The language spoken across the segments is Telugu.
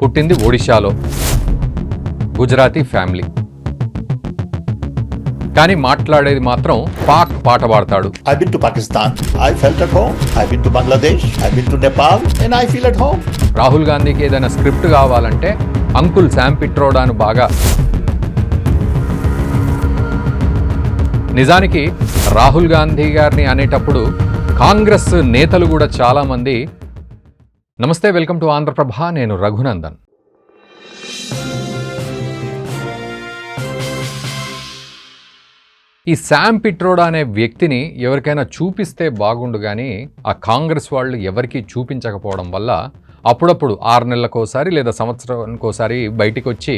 పుట్టింది ఒడిశాలో, గుజరాతీ ఫ్యామిలీ. కానీ మాట్లాడేది మాత్రం పాక్ పాట పాడతాడు. I've been to Pakistan. I felt at home. I've been to Bangladesh. I've been to Nepal. And I feel at home. Rahul గాంధీకి ఏదైనా స్క్రిప్ట్ కావాలంటే అంకుల్ శామ్ పిట్రోడాను బాగా. నిజానికి రాహుల్ గాంధీ గారిని అనేటప్పుడు కాంగ్రెస్ నేతలు కూడా చాలామంది. నమస్తే, వెల్కమ్ టు ఆంధ్రప్రభ. నేను రఘునందన్. ఈ శామ్ పిట్రోడా అనే వ్యక్తిని ఎవరికైనా చూపిస్తే బాగుండు, కానీ ఆ కాంగ్రెస్ వాళ్ళు ఎవరికీ చూపించకపోవడం వల్ల అప్పుడప్పుడు 6 నెలలకోసారి లేదా సంవత్సరానికోసారి బయటికి వచ్చి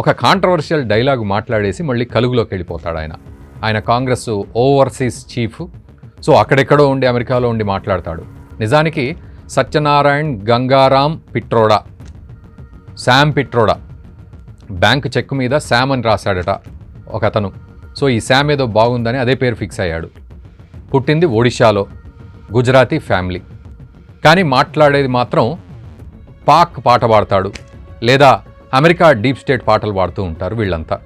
ఒక కాంట్రవర్షియల్ డైలాగ్ మాట్లాడేసి మళ్ళీ కలుగులోకి వెళ్ళిపోతాడు. ఆయన కాంగ్రెస్ ఓవర్సీస్ చీఫ్. సో అక్కడెక్కడో ఉండి అమెరికాలో ఉండి మాట్లాడతాడు. నిజానికి Satyanarayan Gangaram Pitroda, Sam Pitroda, bank cheque మీద శామ్ అని రాశాడట ఒక అతను. సో ఈ శామ్ ఏదో బాగుందని అదే పేరు ఫిక్స్ అయ్యాడు. పుట్టింది ఒడిశాలో, గుజరాతీ ఫ్యామిలీ. కానీ మాట్లాడేది మాత్రం పాక్ పాట పాడతాడు, లేదా అమెరికా డీప్ స్టేట్ పాటలు పాడుతూ ఉంటారు వీళ్ళంతా.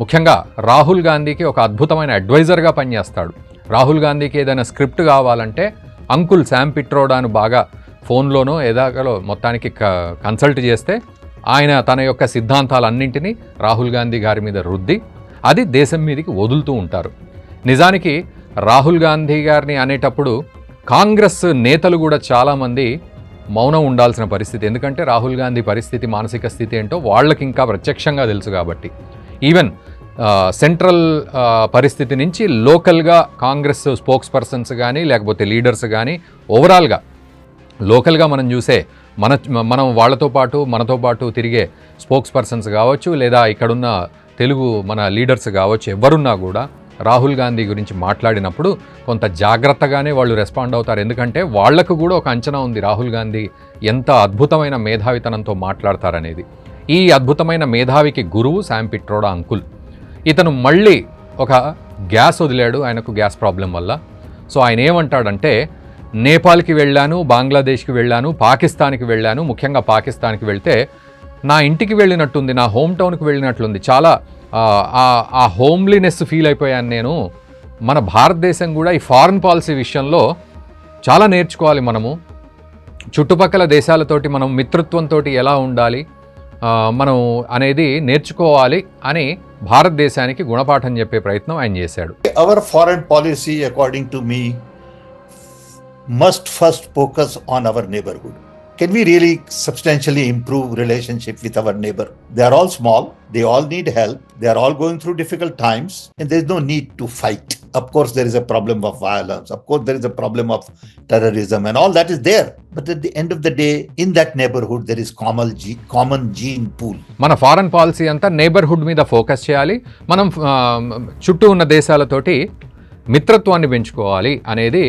ముఖ్యంగా రాహుల్ గాంధీకి ఒక అద్భుతమైన అడ్వైజర్గా పనిచేస్తాడు. రాహుల్ గాంధీకి ఏదైనా స్క్రిప్ట్ కావాలంటే అంకుల్ శామ్ పిట్రోడాను బాగా ఫోన్లోనో ఏదాకలో మొత్తానికి కన్సల్ట్ చేస్తే ఆయన తన యొక్క సిద్ధాంతాలన్నింటినీ రాహుల్ గాంధీ గారి మీద రుద్ది అది దేశం మీదకి వదులుతూ ఉంటారు. నిజానికి రాహుల్ గాంధీ గారిని అనేటప్పుడు కాంగ్రెస్ నేతలు కూడా చాలామంది మౌనం ఉండాల్సిన పరిస్థితి. ఎందుకంటే రాహుల్ గాంధీ పరిస్థితి, మానసిక స్థితి ఏంటో వాళ్ళకి ఇంకా ప్రత్యక్షంగా తెలుసు కాబట్టి. ఈవెన్ సెంట్రల్ పరిస్థితి నుంచి లోకల్గా కాంగ్రెస్ స్పోక్స్ పర్సన్స్ కానీ లేకపోతే లీడర్స్ కానీ ఓవరాల్గా లోకల్గా మనం చూసే మనం వాళ్ళతో పాటు మనతో పాటు తిరిగే స్పోక్స్ పర్సన్స్ కావచ్చు, లేదా ఇక్కడున్న తెలుగు మన లీడర్స్ కావచ్చు, ఎవరున్నా కూడా రాహుల్ గాంధీ గురించి మాట్లాడినప్పుడు కొంత జాగ్రత్తగానే వాళ్ళు రెస్పాండ్ అవుతారు. ఎందుకంటే వాళ్లకు కూడా ఒక అంచనా ఉంది రాహుల్ గాంధీ ఎంత అద్భుతమైన మేధావితనంతో మాట్లాడతారనేది. ఈ అద్భుతమైన మేధావికి గురువు శామ్ పిట్రోడా అంకుల్. ఇతను మళ్ళీ ఒక గ్యాస్ వదిలాడు ఆయనకు గ్యాస్ ప్రాబ్లం వల్ల. సో ఆయన ఏమంటాడంటే, నేపాల్కి వెళ్ళాను, బంగ్లాదేశ్కి వెళ్ళాను, పాకిస్తాన్కి వెళ్ళాను. ముఖ్యంగా పాకిస్తాన్కి వెళ్తే నా ఇంటికి వెళ్ళినట్టుంది, నా హోమ్ టౌన్కి వెళ్ళినట్లుంది. చాలా ఆ హోమ్లీనెస్ ఫీల్ అయిపోయాను నేను. మన భారతదేశం కూడా ఈ ఫారిన్ పాలసీ విషయంలో చాలా నేర్చుకోవాలి. మనము చుట్టుపక్కల దేశాలతోటి మనం మిత్రత్వంతో ఎలా ఉండాలి మనం అనేది నేర్చుకోవాలి అని భారతదేశానికి గుణపాఠం చెప్పే ప్రయత్నం ఆయన చేశాడు. Our foreign policy, according to me, must first focus on our neighborhood. Can we really substantially improve relationship with our neighbor? They are all small, they all need help, they are all going through difficult times, and there is no need to fight. Of course there is a problem of violence, of course there is a problem of terrorism, and all that is there, but at the end of the day in that neighborhood there is common gene pool. మన ఫారెన్ పాలసీ అంతా నైబర్హుడ్ మీద ఫోకస్ చేయాలి. మనం చుట్టూ ఉన్న దేశాలతోటి మిత్రత్వాన్ని పెంచుకోవాలి అనేది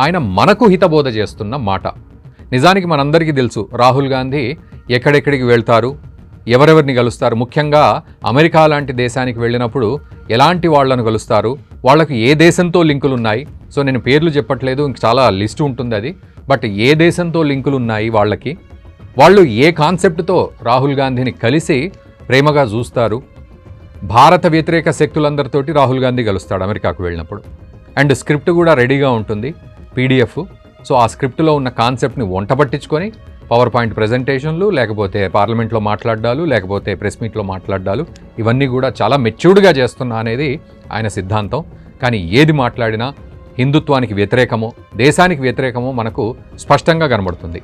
ఆయన మనకు హితబోధ చేస్తున్న మాట. నిజానికి మనందరికీ తెలుసు రాహుల్ గాంధీ ఎక్కడెక్కడికి వెళ్తారు, ఎవరెవరిని కలుస్తారు. ముఖ్యంగా అమెరికా లాంటి దేశానికి వెళ్ళినప్పుడు ఎలాంటి వాళ్ళను కలుస్తారు, వాళ్ళకు ఏ దేశంతో లింకులు ఉన్నాయి. సో నేను పేర్లు చెప్పట్లేదు, ఇంక చాలా లిస్టు ఉంటుంది అది. బట్ ఏ దేశంతో లింకులు ఉన్నాయి వాళ్ళకి, వాళ్ళు ఏ కాన్సెప్ట్తో రాహుల్ గాంధీని కలిసి ప్రేమగా చూస్తారు. భారత వ్యతిరేక శక్తులందరితోటి రాహుల్ గాంధీ కలుస్తాడు అమెరికాకు వెళ్ళినప్పుడు. అండ్ స్క్రిప్ట్ కూడా రెడీగా ఉంటుంది, పీడిఎఫ్. సో ఆ స్క్రిప్ట్లో ఉన్న కాన్సెప్ట్ని వంట పట్టించుకొని పవర్ పాయింట్ ప్రజెంటేషన్లు, లేకపోతే పార్లమెంట్లో మాట్లాడాలు, లేకపోతే ప్రెస్ మీట్లో మాట్లాడాలు, ఇవన్నీ కూడా చాలా మెచ్యూర్డ్గా చేస్తున్నా అనేది ఆయన సిద్ధాంతం. కానీ ఏది మాట్లాడినా హిందుత్వానికి వ్యతిరేకమో దేశానికి వ్యతిరేకమో మనకు స్పష్టంగా కనబడుతుంది.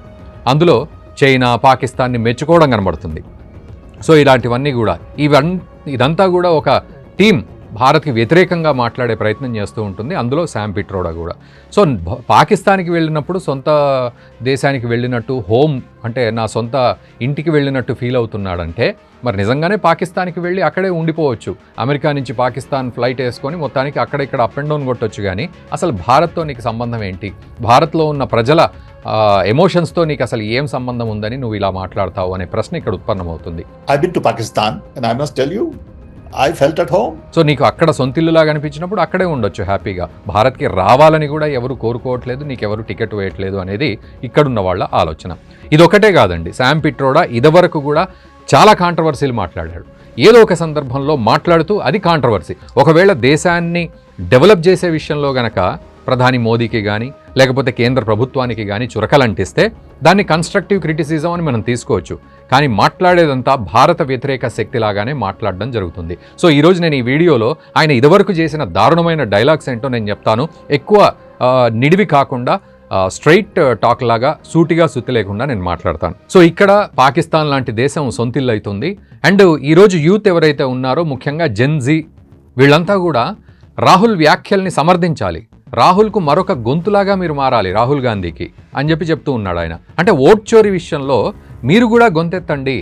అందులో చైనా, పాకిస్తాన్ని మెచ్చుకోవడం కనబడుతుంది. సో ఇలాంటివన్నీ కూడా ఇదంతా కూడా ఒక టీం భారత్కి వ్యతిరేకంగా మాట్లాడే ప్రయత్నం చేస్తూ ఉంటుంది. అందులో శామ్ పిట్రోడా కూడా. సో పాకిస్తాన్కి వెళ్ళినప్పుడు సొంత దేశానికి వెళ్ళినట్టు, హోమ్ అంటే నా సొంత ఇంటికి వెళ్ళినట్టు ఫీల్ అవుతున్నాడంటే మరి నిజంగానే పాకిస్తాన్కి వెళ్ళి అక్కడే ఉండిపోవచ్చు. అమెరికా నుంచి పాకిస్తాన్ ఫ్లైట్ వేసుకొని మొత్తానికి అక్కడ ఇక్కడ అప్ అండ్ డౌన్ కొట్టొచ్చు. కానీ అసలు భారత్తో నీకు సంబంధం ఏంటి, భారత్లో ఉన్న ప్రజల ఎమోషన్స్తో నీకు అసలు ఏం సంబంధం ఉందని నువ్వు ఇలా మాట్లాడతావు అనే ప్రశ్న ఇక్కడ ఉత్పన్నమవుతుంది. I've been to Pakistan and I must tell you, I felt at home. So నీకు అక్కడ సొంతిల్లులాగా అనిపించినప్పుడు అక్కడే ఉండొచ్చు హ్యాపీగా. భారత్కి రావాలని కూడా ఎవరు కోరుకోవట్లేదు, నీకెవరు టికెట్ వేయట్లేదు అనేది ఇక్కడున్న వాళ్ళ ఆలోచన. ఇదొకటే కాదండి, శామ్ పిట్రోడా ఇదివరకు కూడా చాలా కాంట్రవర్సీలు మాట్లాడాడు. ఏదో ఒక సందర్భంలో మాట్లాడుతూ అది కాంట్రవర్సీ. ఒకవేళ దేశాన్ని డెవలప్ చేసే విషయంలో గనక ప్రధాని మోదీకి కానీ లేకపోతే కేంద్ర ప్రభుత్వానికి కానీ చురకలంటిస్తే దాన్ని కన్స్ట్రక్టివ్ క్రిటిసిజం అని మనం తీసుకోవచ్చు. కానీ మాట్లాడేదంతా భారత వ్యతిరేక శక్తిలాగానే మాట్లాడడం జరుగుతుంది. సో ఈరోజు నేను ఈ వీడియోలో ఆయన ఇదివరకు చేసిన దారుణమైన డైలాగ్స్ ఏంటో నేను చెప్తాను. ఎక్కువ నిడివి కాకుండా స్ట్రైట్ టాక్ లాగా సూటిగా సుత్తి లేకుండా నేను మాట్లాడతాను. సో ఇక్కడ పాకిస్తాన్ లాంటి దేశం సొంతిల్లు అవుతుంది. అండ్ ఈరోజు యూత్ ఎవరైతే ఉన్నారో ముఖ్యంగా జెన్జీ వీళ్ళంతా కూడా రాహుల్ వ్యాఖ్యల్ని సమర్థించాలి. రాహుల్కు మరొక గొంతులాగా మీరు మారాలి రాహుల్ గాంధీకి అని చెప్తూ ఉన్నాడు ఆయన. అంటే ఓట్ చోరీ విషయంలో మీరు కూడా గొంతెత్తండి.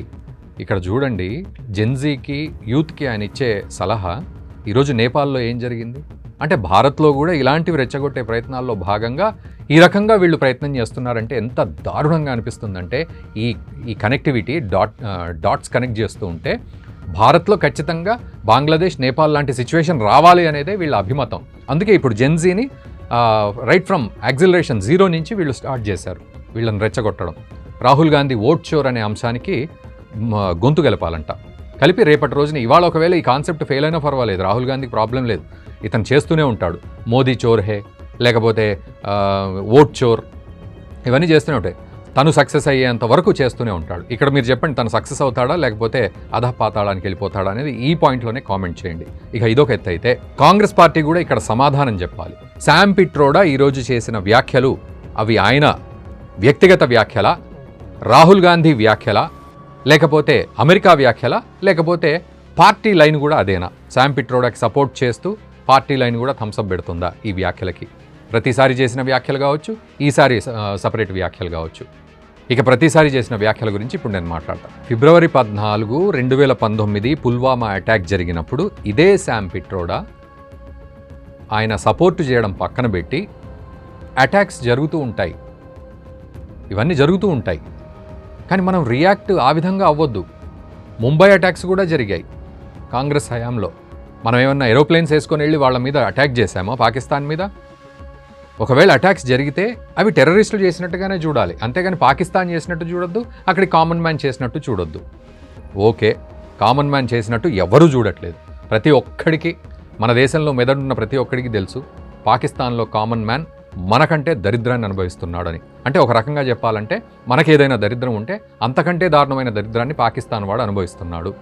ఇక్కడ చూడండి, జెన్జీకి యూత్కి ఆయన ఇచ్చే సలహా. ఈరోజు నేపాల్లో ఏం జరిగింది అంటే భారత్లో కూడా ఇలాంటివి రెచ్చగొట్టే ప్రయత్నాల్లో భాగంగా ఈ రకంగా వీళ్ళు ప్రయత్నం చేస్తున్నారంటే ఎంత దారుణంగా అనిపిస్తుందంటే ఈ కనెక్టివిటీ డాట్స్ కనెక్ట్ చేస్తూ ఉంటే భారత్లో ఖచ్చితంగా బంగ్లాదేశ్, నేపాల్ లాంటి సిచ్యువేషన్ రావాలి అనేదే వీళ్ళ అభిమతం. అందుకే ఇప్పుడు జెన్జీని రైట్ ఫ్రమ్ యాక్సిలరేషన్ 0 నుంచి వీళ్ళు స్టార్ట్ చేశారు వీళ్ళని రెచ్చగొట్టడం. రాహుల్ గాంధీ ఓట్ చోర్ అనే అంశానికి గొంతు గెలపాలంట. కలిపి రేపటి రోజున ఇవాళ ఒకవేళ ఈ కాన్సెప్ట్ ఫెయిల్ అయినా పర్వాలేదు, రాహుల్ గాంధీకి ప్రాబ్లం లేదు, ఇతను చేస్తూనే ఉంటాడు. మోదీ చోర్ హే లేకపోతే ఓట్ చోర్ ఇవన్నీ చేస్తూనే ఉంటాయి. తను సక్సెస్ అయ్యేంత వరకు చేస్తూనే ఉంటాడు. ఇక్కడ మీరు చెప్పండి, తను సక్సెస్ అవుతాడా లేకపోతే అధపాతాళానికి వెళ్ళిపోతాడా అనేది ఈ పాయింట్లోనే కామెంట్ చేయండి. ఇక ఇదొక ఎత్తు అయితే కాంగ్రెస్ పార్టీ కూడా ఇక్కడ సమాధానం చెప్పాలి. శామ్ పిట్రోడా ఈరోజు చేసిన వ్యాఖ్యలు అవి ఆయన వ్యక్తిగత వ్యాఖ్యల, రాహుల్ గాంధీ వ్యాఖ్యల, లేకపోతే అమెరికా వ్యాఖ్యల, లేకపోతే పార్టీ లైన్ కూడా అదేనా? శామ్ పిట్రోడాకి సపోర్ట్ చేస్తూ పార్టీ లైన్ కూడా థమ్స్అప్ పెడుతుందా ఈ వ్యాఖ్యలకి? ప్రతిసారి చేసిన వ్యాఖ్యలు కావచ్చు, ఈసారి సపరేట్ వ్యాఖ్యలు కావచ్చు. ఇక ప్రతిసారి చేసిన వ్యాఖ్యల గురించి ఇప్పుడు నేను మాట్లాడతాను. ఫిబ్రవరి 14, 2019 పుల్వామా అటాక్ జరిగినప్పుడు ఇదే శామ్ పిట్రోడా ఆయన సపోర్టు చేయడం పక్కన పెట్టి అటాక్స్ జరుగుతూ ఉంటాయి, ఇవన్నీ జరుగుతూ ఉంటాయి, కానీ మనం రియాక్ట్ ఆ విధంగా అవ్వద్దు. ముంబై అటాక్స్ కూడా జరిగాయి కాంగ్రెస్ హయాంలో. మనం ఏమన్నా ఏరోప్లేన్స్ వేసుకొని వెళ్ళి వాళ్ళ మీద అటాక్ చేశామా పాకిస్తాన్ మీద? ఒకవేళ అటాక్స్ జరిగితే అవి టెర్రరిస్టులు చేసినట్టుగానే చూడాలి, అంతేగాని పాకిస్తాన్ చేసినట్టు చూడొద్దు, అక్కడి కామన్ మ్యాన్ చేసినట్టు చూడొద్దు. ఓకే, కామన్ మ్యాన్ చేసినట్టు ఎవరూ చూడట్లేదు. ప్రతి ఒక్కడికి, మన దేశంలో మెదడున్న ప్రతి ఒక్కడికి తెలుసు పాకిస్తాన్లో కామన్ మ్యాన్ మనకంటే దరిద్రాన్ని అనుభవిస్తున్నాడని. అంటే ఒక రకంగా చెప్పాలంటే మనకేదైనా దరిద్రం ఉంటే అంతకంటే దారుణమైన దరిద్రాన్ని పాకిస్తాన్ వాడు అనుభవిస్తున్నాడు.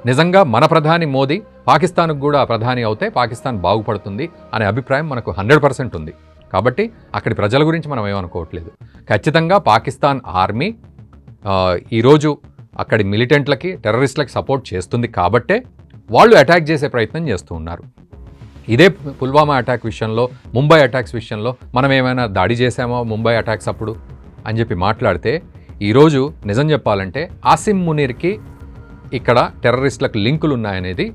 నిజంగా మన ప్రధాని మోదీ పాకిస్తాన్కు కూడా ప్రధాని అవుతే పాకిస్తాన్ బాగుపడుతుంది అనే అభిప్రాయం మనకు 100% ఉంది. కాబట్టి అక్కడి ప్రజల గురించి మనం ఏమనుకోవట్లేదు. ఖచ్చితంగా పాకిస్తాన్ ఆర్మీ ఈరోజు అక్కడి మిలిటెంట్లకి, టెర్రరిస్టులకి సపోర్ట్ చేస్తుంది కాబట్టే వాళ్ళు అటాక్ చేసే ప్రయత్నం చేస్తూ ఉన్నారు. ఇదే పుల్వామా అటాక్ విషయంలో, ముంబై అటాక్స్ విషయంలో మనం ఏమైనా దాడి చేశామో ముంబై అటాక్స్ అప్పుడు అని చెప్పి మాట్లాడితే, ఈరోజు నిజం చెప్పాలంటే ఆసిమ్ మునీర్కి ఇక్కడ టెర్రరిస్టులకు లింకులు ఉన్నాయనేది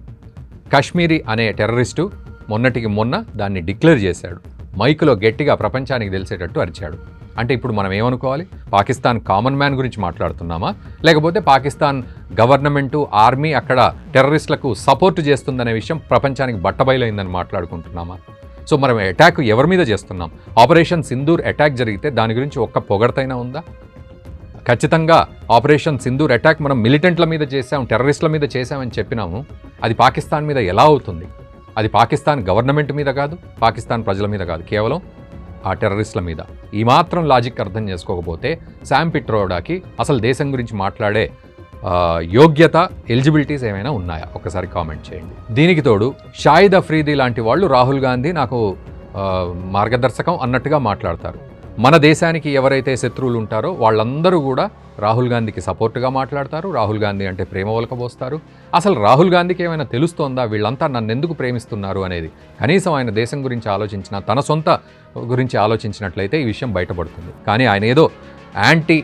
కాశ్మీరీ అనే టెర్రరిస్టు మొన్నటికి మొన్న దాన్ని డిక్లేర్ చేశాడు. మైకులో గట్టిగా ప్రపంచానికి తెలిసేటట్టు అరిచాడు. అంటే ఇప్పుడు మనం ఏమనుకోవాలి? పాకిస్తాన్ కామన్ మ్యాన్ గురించి మాట్లాడుతున్నామా, లేకపోతే పాకిస్తాన్ గవర్నమెంటు, ఆర్మీ అక్కడ టెర్రరిస్టులకు సపోర్ట్ చేస్తుందనే విషయం ప్రపంచానికి బట్టబయలైందని మాట్లాడుకుంటున్నామా? సో మనం అటాక్ ఎవరి మీద చేస్తున్నాం? ఆపరేషన్ సింధూర్ అటాక్ జరిగితే దాని గురించి ఒక్క పొగడతైనా ఉందా? ఖచ్చితంగా ఆపరేషన్ సింధూర్ అటాక్ మనం మిలిటెంట్ల మీద చేసాం, టెర్రరిస్టుల మీద చేసామని చెప్పినాము. అది పాకిస్తాన్ మీద ఎలా అవుతుంది? అది పాకిస్తాన్ గవర్నమెంట్ మీద కాదు, పాకిస్తాన్ ప్రజల మీద కాదు, కేవలం ఆ టెర్రరిస్టుల మీద. ఈ మాత్రం లాజిక్ అర్థం చేసుకోకపోతే శామ్ పిట్రోడాకి అసలు దేశం గురించి మాట్లాడే యోగ్యత, ఎలిజిబిలిటీస్ ఏమైనా ఉన్నాయా? ఒకసారి కామెంట్ చేయండి. దీనికి తోడు షాహిద్ అఫ్రీది లాంటి వాళ్ళు రాహుల్ గాంధీ నాకు మార్గదర్శకం అన్నట్టుగా మాట్లాడతారు. మన దేశానికి ఎవరైతే శత్రువులు ఉంటారో వాళ్ళందరూ కూడా రాహుల్ గాంధీకి సపోర్ట్గా మాట్లాడతారు. రాహుల్ గాంధీ అంటే ప్రేమ ఒలకబోస్తారు. అసలు రాహుల్ గాంధీకి ఏమైనా తెలుస్తోందా వీళ్ళంతా నన్ను ఎందుకు ప్రేమిస్తున్నారు అనేది? కనీసం ఆయన దేశం గురించి ఆలోచించినా, తన సొంత గురించి ఆలోచించినట్లయితే ఈ విషయం బయటపడుతుంది. కానీ ఆయన ఏదో యాంటీ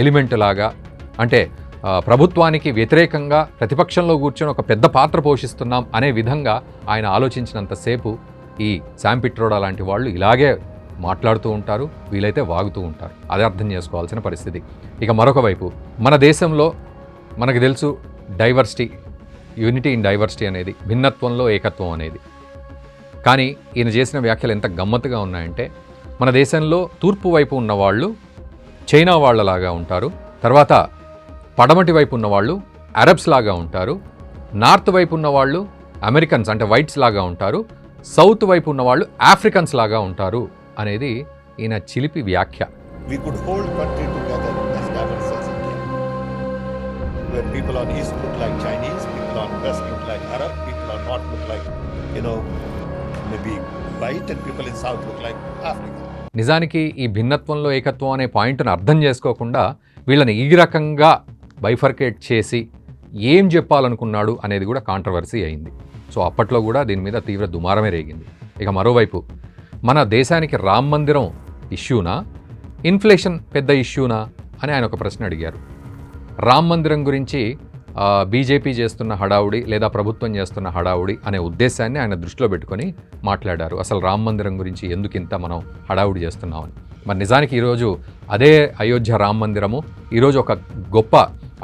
ఎలిమెంట్ లాగా, అంటే ప్రభుత్వానికి వ్యతిరేకంగా ప్రతిపక్షంలో కూర్చొని ఒక పెద్ద పాత్ర పోషిస్తున్నాం అనే విధంగా ఆయన ఆలోచించినంతసేపు ఈ శామ్ పిట్రోడా లాంటి వాళ్ళు ఇలాగే మాట్లాడుతూ ఉంటారు, వీలైతే వాగుతూ ఉంటారు. అదే అర్థం చేసుకోవాల్సిన పరిస్థితి. ఇక మరొక వైపు మన దేశంలో మనకు తెలుసు డైవర్సిటీ యూనిటీ ఇన్ డైవర్సిటీ అనేది, భిన్నత్వంలో ఏకత్వం అనేది. కానీ ఈయన చేసిన వ్యాఖ్యలు ఎంత గమ్మత్తుగా ఉన్నాయంటే, మన దేశంలో తూర్పు వైపు ఉన్నవాళ్ళు చైనా వాళ్ళలాగా ఉంటారు, తర్వాత పడమటి వైపు ఉన్నవాళ్ళు అరబ్స్ లాగా ఉంటారు, నార్త్ వైపు ఉన్నవాళ్ళు అమెరికన్స్ అంటే వైట్స్ లాగా ఉంటారు, సౌత్ వైపు ఉన్నవాళ్ళు ఆఫ్రికన్స్ లాగా ఉంటారు అనేది ఈయన చిలిపి వ్యాఖ్య. We could hold country together as diverse as India, where people on east look like Chinese, people on west look like Arab, people on north look like, maybe white, and people in south look like African. నిజానికి ఈ భిన్నత్వంలో ఏకత్వం అనే పాయింట్ను అర్థం చేసుకోకుండా వీళ్ళని ఈ రకంగా బైఫర్కేట్ చేసి ఏం చెప్పాలనుకున్నాడు అనేది కూడా కాంట్రవర్సీ అయింది. సో అప్పట్లో కూడా దీని మీద తీవ్ర దుమారమే రేగింది. ఇక మరోవైపు మన దేశానికి రామ్ మందిరం ఇష్యూనా, ఇన్ఫ్లేషన్ పెద్ద ఇష్యూనా అని ఆయన ఒక ప్రశ్న అడిగారు. రామ్ మందిరం గురించి బీజేపీ చేస్తున్న హడావుడి లేదా ప్రభుత్వం చేస్తున్న హడావుడి అనే ఉద్దేశాన్ని ఆయన దృష్టిలో పెట్టుకొని మాట్లాడారు. అసలు రామ్ మందిరం గురించి ఎందుకింత మనం హడావుడి చేస్తున్నామని. మరి నిజానికి ఈరోజు అదే అయోధ్య రామ్ మందిరము ఈరోజు ఒక గొప్ప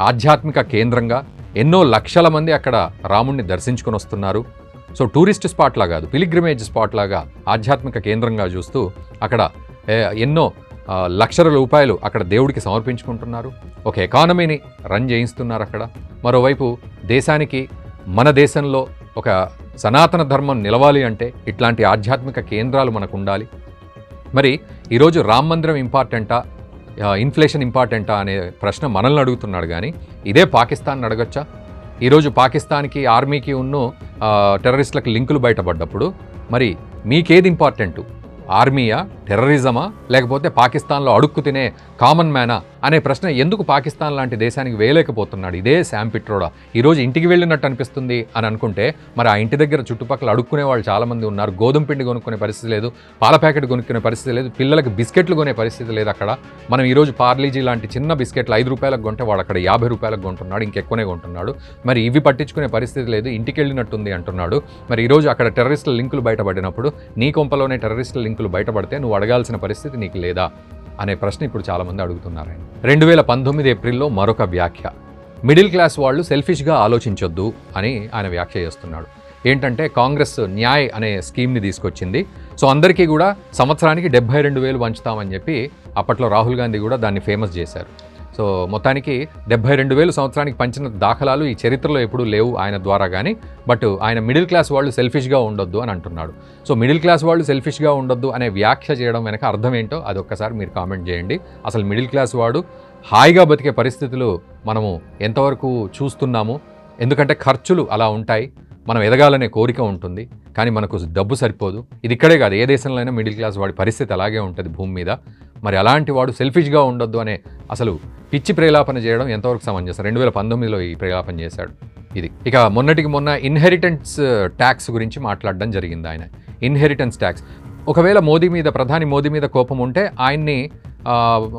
ఆధ్యాత్మిక కేంద్రంగా ఎన్నో లక్షల మంది అక్కడ రాముణ్ణి దర్శించుకొని వస్తున్నారు. సో టూరిస్ట్ స్పాట్ లాగా కాదు, పిలిగ్రిమేజ్ స్పాట్ లాగా ఆధ్యాత్మిక కేంద్రంగా చూస్తూ అక్కడ ఎన్నో లక్షల రూపాయలు అక్కడ దేవుడికి సమర్పించుకుంటున్నారు. ఒక ఎకానమీని రన్ చేయిస్తున్నారు అక్కడ. మరోవైపు దేశానికి, మన దేశంలో ఒక సనాతన ధర్మం నిలవాలి అంటే ఇట్లాంటి ఆధ్యాత్మిక కేంద్రాలు మనకు ఉండాలి. మరి ఈరోజు రామ్ మందిరం ఇంపార్టెంటా, ఇన్ఫ్లేషన్ ఇంపార్టెంటా అనే ప్రశ్న మనల్ని అడుగుతున్నాడు. కానీ ఇదే పాకిస్తాన్ అడగచ్చా? ఈరోజు పాకిస్తాన్కి ఆర్మీకి టెర్రరిస్టులకు లింకులు బయటపడ్డప్పుడు మరి మీకేది ఇంపార్టెంటు? ఆర్మీయా, టెర్రరిజమా, లేకపోతే పాకిస్తాన్లో అడుక్కు తినే కామన్ మ్యానా అనే ప్రశ్న ఎందుకు పాకిస్తాన్ లాంటి దేశానికి వేయలేకపోతున్నాడు ఇదే శామ్ పిట్రోడా? ఈరోజు ఇంటికి వెళ్ళినట్టు అనిపిస్తుంది అని అనుకుంటే మరి ఆ ఇంటి దగ్గర చుట్టుపక్కల అడుక్కునే వాళ్ళు చాలామంది ఉన్నారు. గోధుమ పిండి కొనుక్కునే పరిస్థితి లేదు, పాల ప్యాకెట్ కొనుక్కునే పరిస్థితి లేదు, పిల్లలకు బిస్కెట్లు కొనే పరిస్థితి లేదు అక్కడ. మనం ఈరోజు పార్లీజీ లాంటి చిన్న బిస్కెట్లు 5 రూపాయలకు కొంటే వాడు అక్కడ 50 రూపాయలకు కొంటున్నాడు, ఇంకెక్కువనే కొంటున్నాడు. మరి ఇవి పట్టించుకునే పరిస్థితి లేదు, ఇంటికి వెళ్ళినట్టుంది అంటున్నాడు. మరి ఈరోజు అక్కడ టెర్రరిస్టుల లింకులు బయటపడినప్పుడు నీ కొంపలోనే టెర్రరిస్టుల లింకులు బయటపడితే నువ్వు అడగాల్సిన పరిస్థితి నీకు లేదా అనే ప్రశ్న ఇప్పుడు చాలామంది అడుగుతున్నారు. 2019 ఏప్రిల్లో మరొక వ్యాఖ్య, మిడిల్ క్లాస్ వాళ్ళు సెల్ఫిష్గా ఆలోచించొద్దు అని ఆయన వ్యాఖ్య చేస్తున్నాడు. ఏంటంటే కాంగ్రెస్ న్యాయ్ అనే స్కీమ్ని తీసుకొచ్చింది. సో అందరికీ కూడా సంవత్సరానికి 72,000 పంచుతామని చెప్పి అప్పట్లో రాహుల్ గాంధీ కూడా దాన్ని ఫేమస్ చేశారు. సో మొత్తానికి 72,000 సంవత్సరానికి పంచిన దాఖలాలు ఈ చరిత్రలో ఎప్పుడూ లేవు ఆయన ద్వారా. కానీ బట్ ఆయన మిడిల్ క్లాస్ వాళ్ళు సెల్ఫిష్గా ఉండొద్దు అని అంటున్నాడు. సో మిడిల్ క్లాస్ వాళ్ళు సెల్ఫిష్గా ఉండొద్దు అనే వ్యాఖ్య చేయడం వెనక అర్థం ఏంటో అది ఒక్కసారి మీరు కామెంట్ చేయండి. అసలు మిడిల్ క్లాస్ వాడు హాయిగా బతికే పరిస్థితులు మనము ఎంతవరకు చూస్తున్నాము? ఎందుకంటే ఖర్చులు అలా ఉంటాయి, మనం ఎదగాలనే కోరిక ఉంటుంది, కానీ మనకు డబ్బు సరిపోదు. ఇది ఇక్కడే కాదు, ఏ దేశంలో అయినా మిడిల్ క్లాస్ వాడి పరిస్థితి అలాగే ఉంటుంది భూమి మీద. మరి అలాంటి వాడు సెల్ఫిష్గా ఉండొద్దు అనే అసలు పిచ్చి ప్రేలాపన చేయడం ఎంతవరకు సమంజసం? 2019లో ఈ ప్రేలాపన చేశాడు ఇది. ఇక మొన్నటికి మొన్న ఇన్హెరిటెన్స్ ట్యాక్స్ గురించి మాట్లాడడం జరిగింది ఆయన. ఇన్హెరిటెన్స్ ట్యాక్స్ ఒకవేళ ప్రధాని మోదీ మీద కోపం ఉంటే ఆయన్ని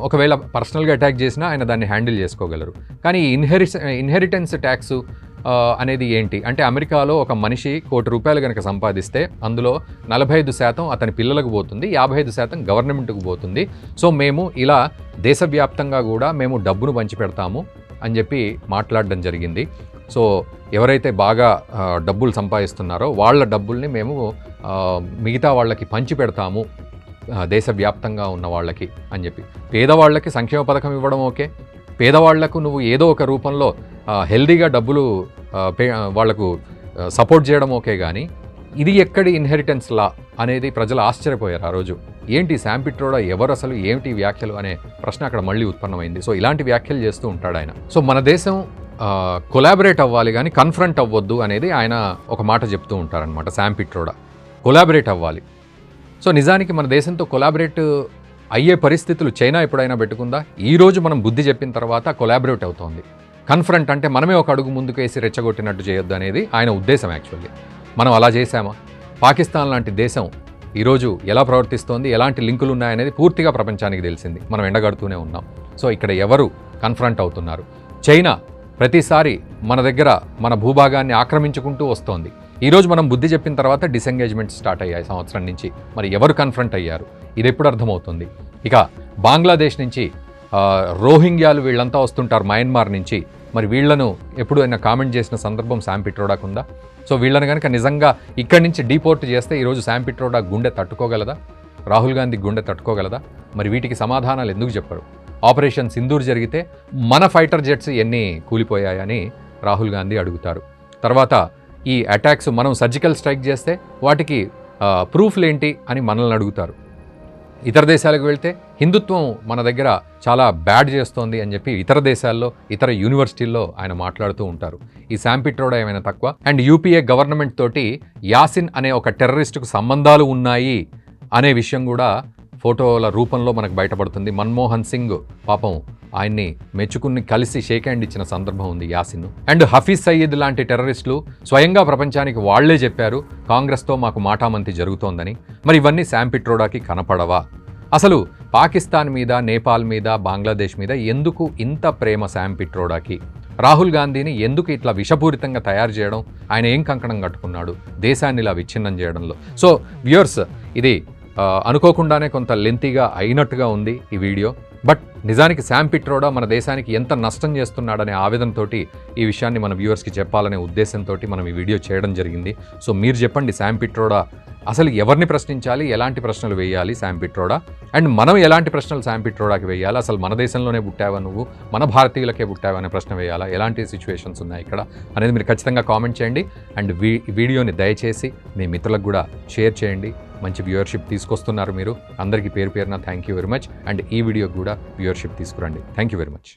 ఒకవేళ పర్సనల్గా అటాక్ చేసినా ఆయన దాన్ని హ్యాండిల్ చేసుకోగలరు. కానీ ఇన్హెరిటెన్స్ ట్యాక్స్ అనేది ఏంటి అంటే, అమెరికాలో ఒక మనిషి ₹1,00,00,000 కనుక సంపాదిస్తే అందులో 45% అతని పిల్లలకు పోతుంది, 55% గవర్నమెంట్కు పోతుంది. సో మేము ఇలా దేశవ్యాప్తంగా కూడా మేము డబ్బును పంచిపెడతాము అని చెప్పి మాట్లాడడం జరిగింది. సో ఎవరైతే బాగా డబ్బులు సంపాదిస్తున్నారో వాళ్ళ డబ్బుల్ని మేము మిగతా వాళ్ళకి పంచి పెడతాము, దేశవ్యాప్తంగా ఉన్న వాళ్ళకి అని చెప్పి. పేదవాళ్ళకి సంక్షేమ పథకం ఇవ్వడం ఓకే, పేదవాళ్లకు నువ్వు ఏదో ఒక రూపంలో హెల్దీగా డబ్బులు వాళ్లకు సపోర్ట్ చేయడం ఓకే. కానీ ఇది ఎక్కడి ఇన్హెరిటెన్స్ లా అనేది ప్రజలు ఆశ్చర్యపోయారు ఆ రోజు. ఏంటి శామ్ పిట్రోడా ఎవరు, అసలు ఏమిటి వ్యాఖ్యలు అనే ప్రశ్న అక్కడ మళ్ళీ ఉత్పన్నమైంది. సో ఇలాంటి వ్యాఖ్యలు చేస్తూ ఉంటాడు ఆయన. సో మన దేశం కొలాబరేట్ అవ్వాలి కానీ కన్ఫ్రంట్ అవ్వద్దు అనేది ఆయన ఒక మాట చెప్తూ ఉంటారనమాట శామ్ పిట్రోడా. కొలాబరేట్ అవ్వాలి. సో నిజానికి మన దేశంతో కొలాబరేట్ అయ్యే పరిస్థితులు చైనా ఎప్పుడైనా పెట్టుకుందా? ఈరోజు మనం బుద్ధి చెప్పిన తర్వాత కొలాబరేట్ అవుతోంది. కన్ఫ్రంట్ అంటే మనమే ఒక అడుగు ముందుకు వేసి రెచ్చగొట్టినట్టు చేయొద్దు అనేది ఆయన ఉద్దేశం. యాక్చువల్లీ మనం అలా చేశామా? పాకిస్తాన్ లాంటి దేశం ఈరోజు ఎలా ప్రవర్తిస్తోంది, ఎలాంటి లింకులు ఉన్నాయనేది పూర్తిగా ప్రపంచానికి తెలిసింది. మనం ఎండగడుతూనే ఉన్నాం. సో ఇక్కడ ఎవరు కన్ఫ్రంట్ అవుతున్నారు? చైనా ప్రతిసారి మన దగ్గర మన భూభాగాన్ని ఆక్రమించుకుంటూ వస్తోంది. ఈరోజు మనం బుద్ధి చెప్పిన తర్వాత డిసెంగేజ్మెంట్ స్టార్ట్ అయ్యాయి సంవత్సరం నుంచి. మరి ఎవరు కన్ఫ్రంట్ అయ్యారు? ఇది ఎప్పుడు అర్థమవుతుంది? ఇక బంగ్లాదేశ్ నుంచి రోహింగ్యాలు వీళ్ళంతా వస్తుంటారు, మయన్మార్ నుంచి. మరి వీళ్లను ఎప్పుడు ఆయన కామెంట్ చేసిన సందర్భం శామ్ పిట్రోడాకు ఉందా? సో వీళ్ళని కనుక నిజంగా ఇక్కడి నుంచి డీపోర్ట్ చేస్తే ఈరోజు శామ్ పిట్రోడా గుండె తట్టుకోగలదా? రాహుల్ గాంధీ గుండె తట్టుకోగలదా? మరి వీటికి సమాధానాలు ఎందుకు చెప్పరు? ఆపరేషన్ సింధూర్ జరిగితే మన ఫైటర్ జెట్స్ ఎన్ని కూలిపోయాయని రాహుల్ గాంధీ అడుగుతారు. తర్వాత ఈ అటాక్స్ మనం సర్జికల్ స్ట్రైక్ చేస్తే వాటికి ప్రూఫ్లేంటి అని మనల్ని అడుగుతారు. ఇతర దేశాలకు వెళ్తే హిందుత్వం మన దగ్గర చాలా బ్యాడ్ చేస్తోంది అని చెప్పి ఇతర దేశాల్లో ఇతర యూనివర్సిటీల్లో ఆయన మాట్లాడుతూ ఉంటారు. ఈ శామ్ పిట్రోడా ఏమైనా తక్కువ? అండ్ యూపీఏ గవర్నమెంట్ తోటి యాసిన్ అనే ఒక టెర్రరిస్టుకు సంబంధాలు ఉన్నాయి అనే విషయం కూడా ఫోటోల రూపంలో మనకు బయటపడుతుంది. మన్మోహన్ సింగ్ పాపం ఆయన్ని మెచ్చుకుని కలిసి షేక్ హ్యాండ్ ఇచ్చిన సందర్భం ఉంది యాసిన్. అండ్ హఫీజ్ సయీద్ లాంటి టెర్రరిస్టులు స్వయంగా ప్రపంచానికి వాళ్లే చెప్పారు కాంగ్రెస్తో మాకు మాటామంతి జరుగుతోందని. మరి ఇవన్నీ శామ్ పిట్రోడాకి కనపడవా? అసలు పాకిస్తాన్ మీద, నేపాల్ మీద, బంగ్లాదేశ్ మీద ఎందుకు ఇంత ప్రేమ శామ్ పిట్రోడాకి? రాహుల్ గాంధీని ఎందుకు ఇట్లా విషపూరితంగా తయారు చేయడం? ఆయన ఏం కంకణం కట్టుకున్నాడు దేశాన్ని ఇలా విచ్ఛిన్నం చేయడంలో? సో వ్యూయర్స్, ఇది అనుకోకుండానే కొంత లెంతీగా అయినట్టుగా ఉంది ఈ వీడియో. బట్ నిజానికి శామ్ పిట్రోడా మన దేశానికి ఎంత నష్టం చేస్తున్నాడనే ఆవేదనతోటి ఈ విషయాన్ని మన వ్యూవర్స్కి చెప్పాలనే ఉద్దేశంతో మనం ఈ వీడియో చేయడం జరిగింది. సో మీరు చెప్పండి, శామ్ పిట్రోడా అసలు ఎవరిని ప్రశ్నించాలి, ఎలాంటి ప్రశ్నలు వేయాలి శామ్ పిట్రోడా? అండ్ మనం ఎలాంటి ప్రశ్నలు శామ్ పిట్రోడాకి వేయాలి? అసలు మన దేశంలోనే పుట్టావా నువ్వు, మన భారతీయులకే పుట్టావా అనే ప్రశ్న వేయాలా? ఎలాంటి సిచ్యువేషన్స్ ఉన్నాయి ఇక్కడ అనేది మీరు ఖచ్చితంగా కామెంట్ చేయండి. అండ్ వీడియోని దయచేసి మీ మిత్రులకు కూడా షేర్ చేయండి. మంచి వ్యూవర్షిప్ తీసుకొస్తున్నారు మీరు. అందరికీ పేరు పేరున thank you very much. And ఈ వీడియోకి కూడా వ్యూవర్షిప్ తీసుకురండి. Thank you very much.